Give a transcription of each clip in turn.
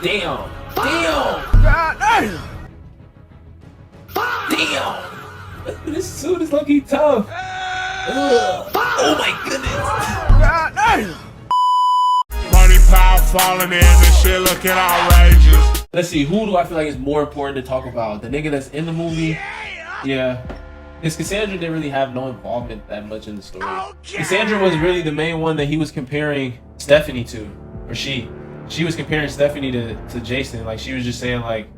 Damn. Damn. God damn. Damn. This suit is lucky tough. Ugh. Oh my goodness. God damn. Money pile falling in, this shit looking outrageous. Let's see, who do I feel like is more important to talk about? The nigga that's in the movie? Yeah. Because Cassandra didn't really have no involvement that much in the story. Cassandra was really the main one that he was comparing Stephanie to. Or she was comparing Stephanie to Jason. Like, she was just saying like,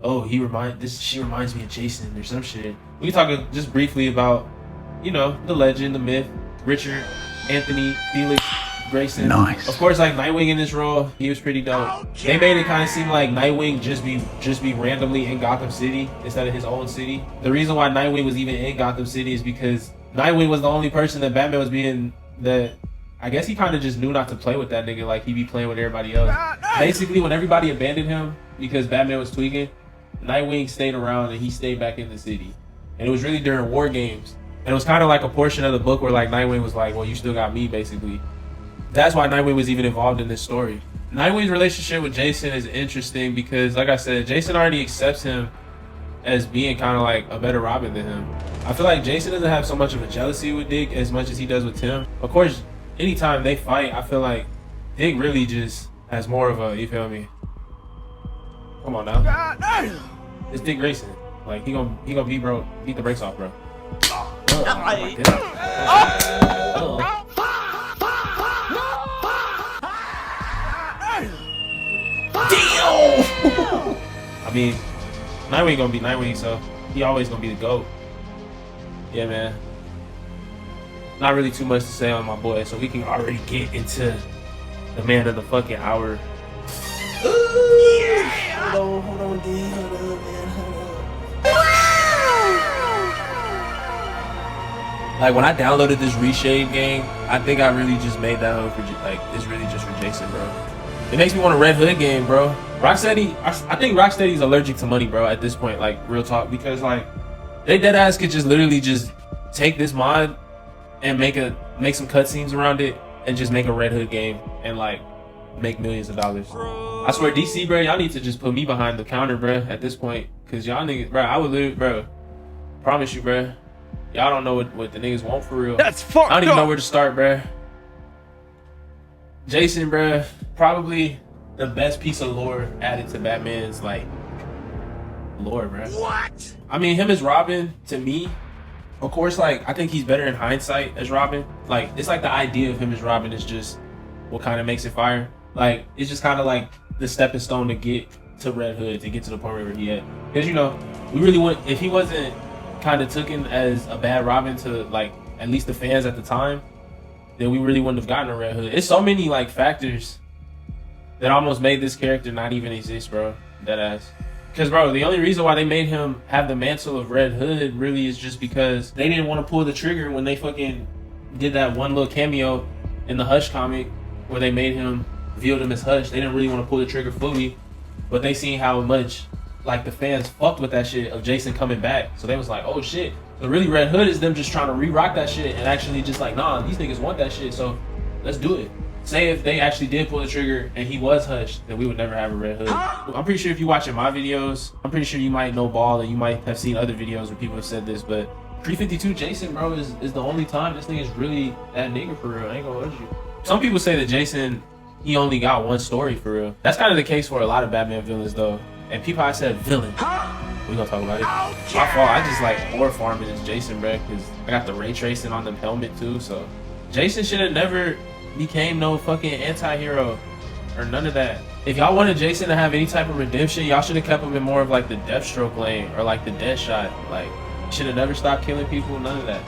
oh, she reminds me of Jason or some shit. We can talk just briefly about, you know, the legend, the myth, Richard, Anthony, Felix, Grayson. Nice. Of course, like Nightwing in this role, he was pretty dope. They made it kind of seem like Nightwing just be randomly in Gotham City instead of his own city. The reason why Nightwing was even in Gotham City is because Nightwing was the only person that Batman was being that. I guess he kind of just knew not to play with that nigga like he be playing with everybody else. Basically, when everybody abandoned him because Batman was tweaking, Nightwing stayed around and he stayed back in the city. And it was really during war games. And it was kind of like a portion of the book where like Nightwing was like, well, you still got me, basically. That's why Nightwing was even involved in this story. Nightwing's relationship with Jason is interesting because, like I said, Jason already accepts him as being kind of like a better Robin than him. I feel like Jason doesn't have so much of a jealousy with Dick as much as he does with Tim. Of course, anytime they fight, I feel like Dick really just has more of a, you feel me? Come on now. God damn. It's Dick Grayson. Like, he gonna beat the brakes off, bro. Oh my goodness. Oh. Damn! I mean, Nightwing gonna be Nightwing, so he always gonna be the GOAT. Yeah, man. Not really too much to say on my boy, so we can already get into the man of the fucking hour. Yeah! Hold on, D. Hold on, man. Hold on. Like, when I downloaded this Reshade game, I think I really just made that hook for, like, it's really just for Jason, bro. It makes me want a Red Hood game, bro. Rocksteady, I think Rocksteady's allergic to money, bro, at this point, like, real talk, because, like, they deadass could just literally just take this mod and make some cutscenes around it and just make a Red Hood game and, like, make millions of dollars. I swear, DC, bro, y'all need to just put me behind the counter, bro, at this point, because y'all niggas, bro, I would literally, bro, promise you, bro, y'all don't know what the niggas want for real. That's fucked up. I don't even know where to start, bro. Jason, bro, probably the best piece of lore added to Batman's, like, lore, bro. What? I mean, him as Robin, to me, of course, like, I think he's better in hindsight as Robin. Like, it's like the idea of him as Robin is just what kind of makes it fire. Like, it's just kind of like the stepping stone to get to Red Hood, to get to the point where he at. Because, you know, we really want, if he wasn't kind of taken as a bad Robin to, like, at least the fans at the time, then we really wouldn't have gotten a Red Hood. It's so many, like, factors that almost made this character not even exist, bro. Deadass. Because, bro, the only reason why they made him have the mantle of Red Hood really is just because they didn't want to pull the trigger when they fucking did that one little cameo in the Hush comic where they made him, revealed him as Hush. They didn't really want to pull the trigger fully, but they seen how much, like, the fans fucked with that shit of Jason coming back. So they was like, oh, shit. So really, Red Hood is them just trying to re-rock that shit and actually just like, nah, these niggas want that shit, so let's do it. Say if they actually did pull the trigger and he was Hush, then we would never have a Red Hood. I'm pretty sure if you're watching my videos, I'm pretty sure you might know Ball and you might have seen other videos where people have said this, but 352 Jason, bro, is the only time this thing is really that nigga for real. I ain't gonna hold you. Some people say that Jason, he only got one story for real. That's kind of the case for a lot of Batman villains, though. And people, I said villain. We gonna talk about it. My fault. I just like more farming as Jason, bro, because I got the ray tracing on the helmet too. So Jason should have never became no fucking anti-hero or none of that. If y'all wanted Jason to have any type of redemption, y'all should have kept him in more of like the Deathstroke lane or like the Deathshot. Like, should have never stopped killing people. None of that.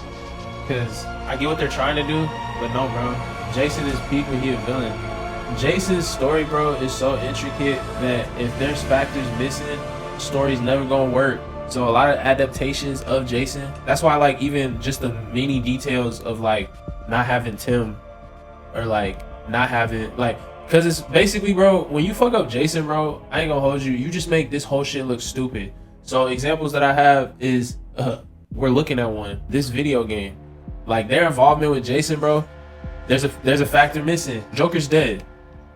Because I get what they're trying to do, but no, bro. Jason is peak when he a villain. Jason's story, bro, is so intricate that if there's factors missing, story's never gonna work. So a lot of adaptations of Jason, that's why, like, even just the many details of like not having Tim or like not having, like, because it's basically, bro, when you fuck up Jason, bro, I ain't gonna hold you, you just make this whole shit look stupid. So examples that I have is we're looking at one, this video game, like their involvement with Jason, bro, there's a factor missing. Joker's dead.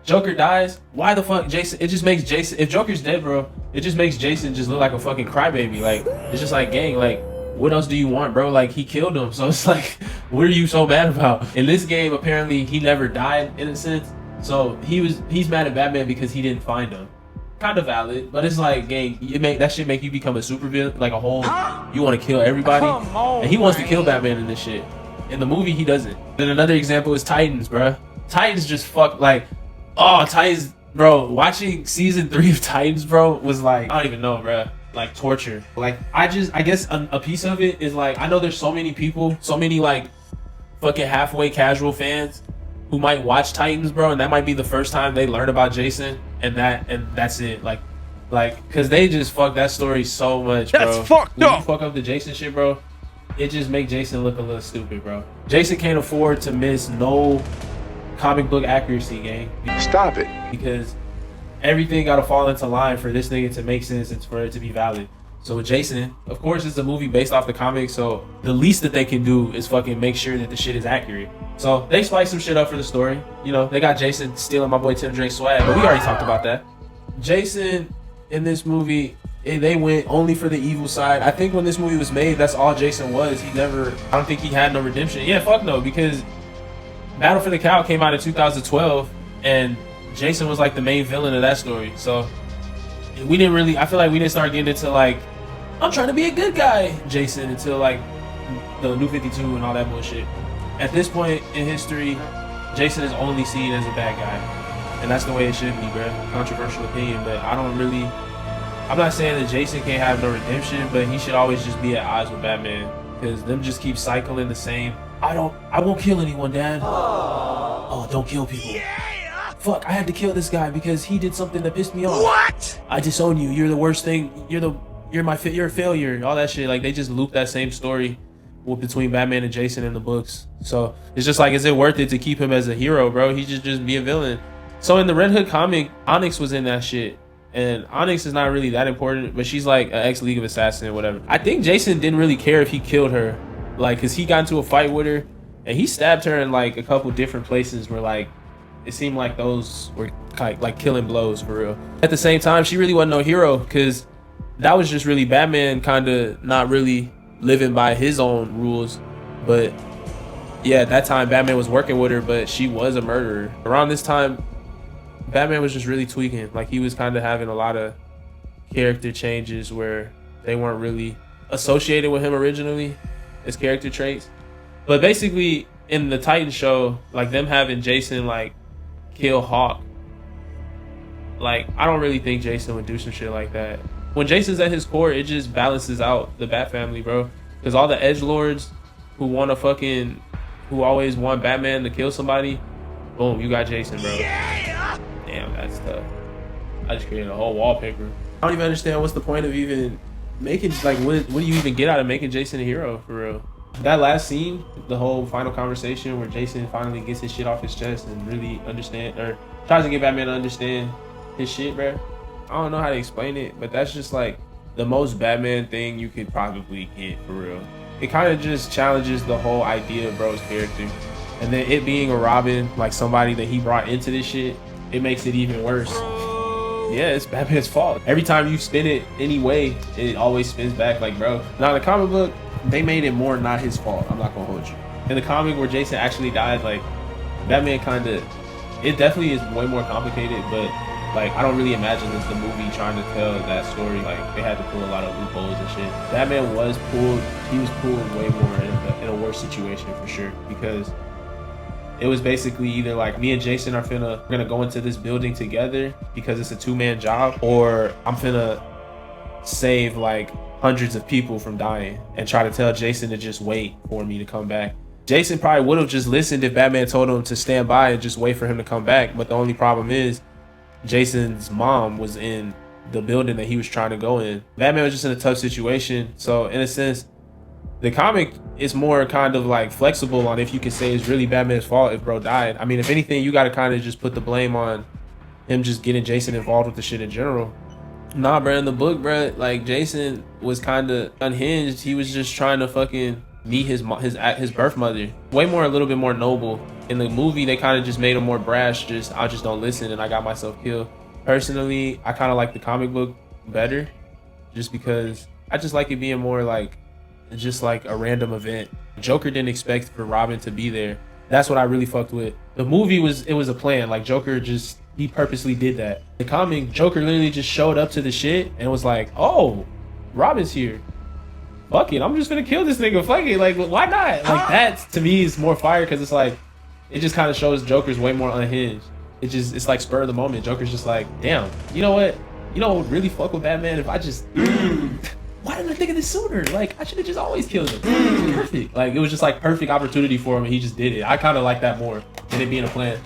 Joker dies, why the fuck Jason? It just makes Jason, if Joker's dead, bro, it just makes Jason just look like a fucking crybaby. Like, it's just like, gang, like, what else do you want, bro? Like, he killed him, so it's like, what are you so mad about? In this game, apparently he never died in a sense, so he's mad at Batman because he didn't find him. Kind of valid, but it's like, gang, that shit make you become a super villain, like a whole, you want to kill everybody, and he wants to kill Batman in this shit. In the movie, he doesn't. Then another example is Titans, bro. Titans just like, oh, Titans, bro. Watching season 3 of Titans, bro, was like, I don't even know, bro. Like torture. Like, I guess a piece of it is like, I know there's so many people, so many like fucking halfway casual fans who might watch Titans, bro, and that might be the first time they learn about Jason, and that's it. Like, cause they just fuck that story so much, bro. That's fucked when up. You fuck up the Jason shit, bro, it just make Jason look a little stupid, bro. Jason can't afford to miss no comic book accuracy, gang. Stop it. Because everything gotta fall into line for this nigga to make sense and for it to be valid. So with Jason, of course, it's a movie based off the comics, so the least that they can do is fucking make sure that the shit is accurate. So they spice some shit up for the story. You know, they got Jason stealing my boy Tim Drake's swag, but we already talked about that. Jason in this movie, they went only for the evil side. I think when this movie was made, that's all Jason was. I don't think he had no redemption. Yeah, fuck no, because Battle for the Cow came out in 2012, and Jason was like the main villain of that story. So we didn't really, I feel like we didn't start getting into like, I'm trying to be a good guy Jason until like the New 52 and all that bullshit. At this point in history, Jason is only seen as a bad guy, and that's the way it should be, bro. Controversial opinion, but I'm not saying that Jason can't have no redemption, but he should always just be at odds with Batman, because them just keep cycling the same. I won't kill anyone, Dad. Oh, don't kill people. Yeah. Fuck, I had to kill this guy because he did something that pissed me off. What? I disown you. You're the worst thing. You're a failure. All that shit. Like, they just loop that same story between Batman and Jason in the books. So it's just like, is it worth it to keep him as a hero, bro? He should just be a villain. So in the Red Hood comic, Onyx was in that shit. And Onyx is not really that important, but she's like an ex-League of Assassin or whatever. I think Jason didn't really care if he killed her, like, cause he got into a fight with her and he stabbed her in like a couple different places where like it seemed like those were like killing blows for real. At the same time, she really wasn't no hero, cause that was just really Batman kind of not really living by his own rules. But yeah, at that time Batman was working with her, but she was a murderer. Around this time, Batman was just really tweaking. Like, he was kind of having a lot of character changes where they weren't really associated with him originally, his character traits. But basically, in the Titan show, like, them having Jason like kill Hawk, like, I don't really think Jason would do some shit like that. When Jason's at his core, it just balances out the Bat family, bro. Because all the edgelords who always want Batman to kill somebody, boom, you got Jason, bro. Yeah. Damn, that's tough. I just created a whole wallpaper. I don't even understand what's the point of even making, like, what do you even get out of making Jason a hero, for real? That last scene, the whole final conversation where Jason finally gets his shit off his chest and really understand, or tries to get Batman to understand his shit, bro. I don't know how to explain it, but that's just like the most Batman thing you could probably get, for real. It kind of just challenges the whole idea of bro's character. And then it being a Robin, like somebody that he brought into this shit, it makes it even worse. Yeah, it's Batman's fault. Every time you spin it any way, it always spins back like, bro. Now in the comic book, they made it more not his fault. I'm not gonna hold you. In the comic where Jason actually died, like, Batman it definitely is way more complicated, but like, I don't really imagine it's the movie trying to tell that story. Like, they had to pull a lot of loopholes and shit. Batman was pulled way more in a worse situation for sure, because it was basically either like, me and Jason are gonna go into this building together because it's a two-man job, or I'm finna save like hundreds of people from dying and try to tell Jason to just wait for me to come back. Jason probably would have just listened if Batman told him to stand by and just wait for him to come back. But the only problem is Jason's mom was in the building that he was trying to go in. Batman was just in a tough situation. So in a sense, the comic is more kind of like flexible on if you could say it's really Batman's fault if bro died. I mean, if anything, you got to kind of just put the blame on him just getting Jason involved with the shit in general. Nah, bro, in the book, bro, like, Jason was kind of unhinged. He was just trying to fucking meet his birth mother. A little bit more noble. In the movie, they kind of just made him more brash. I just don't listen, and I got myself killed. Personally, I kind of like the comic book better, just because I just like it being more like just like a random event. Joker didn't expect for Robin to be there. That's what I really fucked with. The movie was a plan. Like Joker he purposely did that. The comic, Joker literally just showed up to the shit and was like, "Oh, Robin's here. Fuck it, I'm just gonna kill this nigga. Fuck it, like why not?" Like that to me is more fire because it's like it just kind of shows Joker's way more unhinged. It's like spur of the moment. Joker's just like, damn, you know what? You know what would really fuck with Batman if I just why didn't I think of this sooner? Like I should have just always killed him. Perfect. Like it was just like perfect opportunity for him and he just did it. I kind of like that more than it being a plan.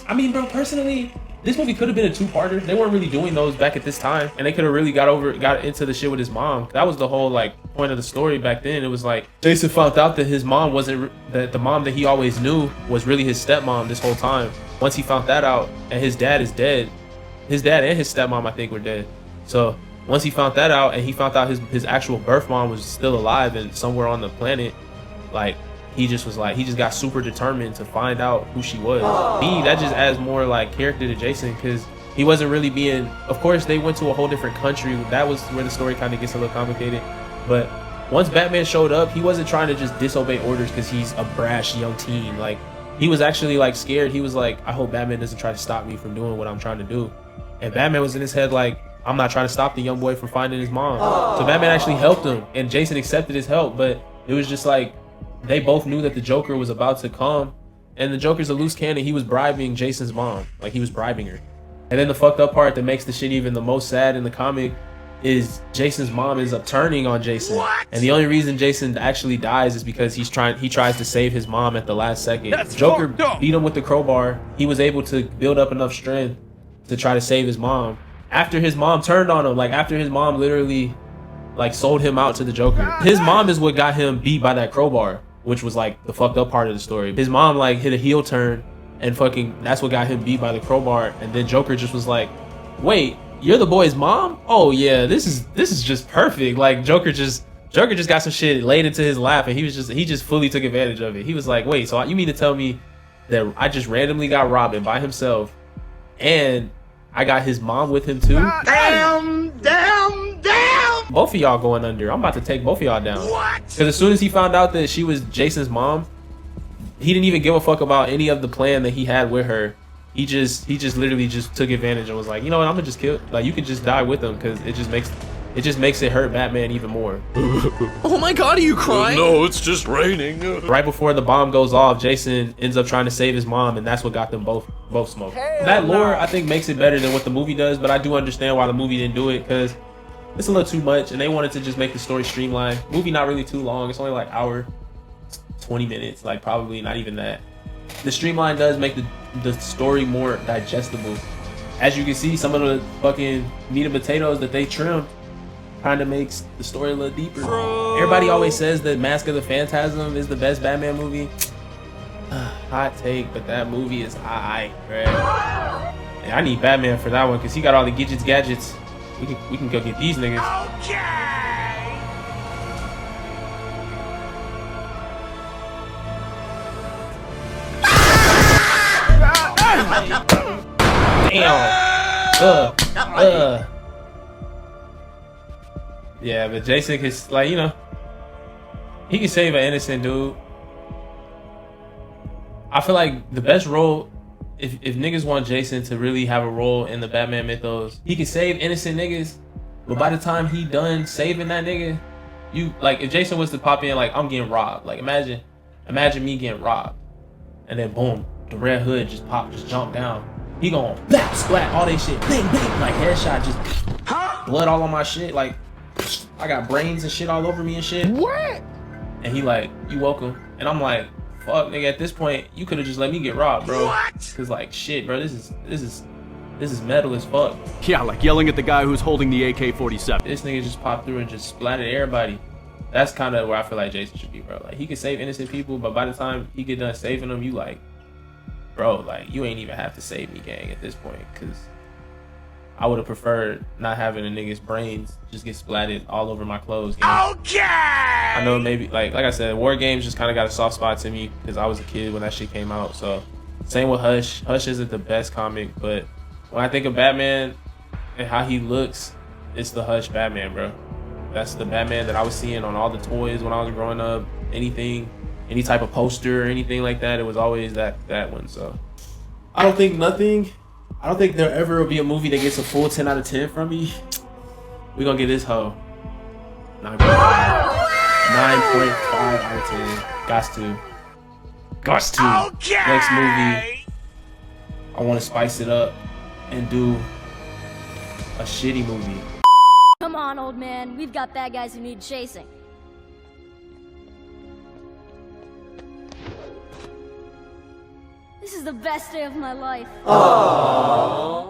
I mean, bro, personally, this movie could have been a two-parter. They weren't really doing those back at this time, and they could have really got into the shit with his mom. That was the whole like point of the story back then. It was like Jason found out that his mom wasn't that the mom that he always knew was really his stepmom this whole time. Once he found that out, and his dad is dead. His dad and his stepmom, I think, were dead. So once he found that out, and he found out his actual birth mom was still alive and somewhere on the planet, like he just got super determined to find out who she was. Me, that just adds more like character to Jason because he wasn't really being, of course they went to a whole different country. That was where the story kind of gets a little complicated. But once Batman showed up, he wasn't trying to just disobey orders because he's a brash young teen. Like he was actually like scared. He was like, I hope Batman doesn't try to stop me from doing what I'm trying to do. And Batman was in his head like, I'm not trying to stop the young boy from finding his mom. So Batman actually helped him and Jason accepted his help, but it was just like, they both knew that the Joker was about to come, and the Joker's a loose cannon. He was bribing Jason's mom, like he was bribing her. And then the fucked up part that makes the shit even the most sad in the comic is Jason's mom ends up turning on Jason. What? And the only reason Jason actually dies is because he tries to save his mom at the last second. Joker beat him with the crowbar. He was able to build up enough strength to try to save his mom. After his mom turned on him, like after his mom literally like sold him out to the Joker. His mom is what got him beat by that crowbar, which was like the fucked up part of the story. His mom like hit a heel turn and fucking that's what got him beat by the crowbar. And then Joker just was like, wait, you're the boy's mom? Oh yeah, this is just perfect. Like Joker just got some shit laid into his lap and he just fully took advantage of it. He was like, wait, so you mean to tell me that I just randomly got Robin by himself and I got his mom with him too? Damn! Both of y'all going under. I'm about to take both of y'all down. What? Because as soon as he found out that she was Jason's mom, he didn't even give a fuck about any of the plan that he had with her. He just literally just took advantage and was like, you know what, I'm gonna just kill, like you could just die with him because it just makes it hurt Batman even more. Oh my god, are you crying? No, it's just raining. Right before the bomb goes off, Jason ends up trying to save his mom, and that's what got them both smoked. That lore I think makes it better than what the movie does, but I do understand why the movie didn't do it because it's a little too much and they wanted to just make the story streamlined. Movie not really too long. It's only like hour 20 minutes, like probably not even that. The streamline does make the story more digestible. As you can see, some of the fucking meat and potatoes that they trimmed kind of makes the story a little deeper. Everybody always says that Mask of the Phantasm is the best Batman movie. Hot take, but that movie is alright, right? And I need Batman for that one because he got all the gadgets. We can go get these niggas. Damn. Yeah, but Jason is like, you know, he can save an innocent dude. I feel like the best role, if niggas want Jason to really have a role in the Batman mythos, he can save innocent niggas, but by the time he done saving that nigga, you like if Jason was to pop in like I'm getting robbed, like imagine me getting robbed, and then boom, the Red Hood just jump down. He gon' bap, splat, all that shit, bang, bang, like headshot, just blood all on my shit, like I got brains and shit all over me and shit. What? And he like, you welcome. And I'm like, fuck, nigga, at this point, you could have just let me get robbed, bro. What? Cause like, shit, bro, this is metal as fuck. Yeah, like yelling at the guy who's holding the AK-47. This nigga just popped through and just splatted everybody. That's kind of where I feel like Jason should be, bro. Like, he can save innocent people, but by the time he get done saving them, you like, bro, like, you ain't even have to save me, gang, at this point. Cause I would have preferred not having a nigga's brains just get splatted all over my clothes. Okay. I know maybe like I said, War Games just kind of got a soft spot to me because I was a kid when that shit came out. So same with Hush. Hush isn't the best comic, but when I think of Batman and how he looks, it's the Hush Batman, bro. That's the Batman that I was seeing on all the toys when I was growing up. Anything, any type of poster or anything like that, it was always that one. So I don't think there ever will be a movie that gets a full 10 out of 10 from me. We're gonna get this hoe 9.5 out of 10. Gots to. Okay. Next movie, I want to spice it up and do a shitty movie. Come on, old man. We've got bad guys who need chasing. This is the best day of my life. Aww.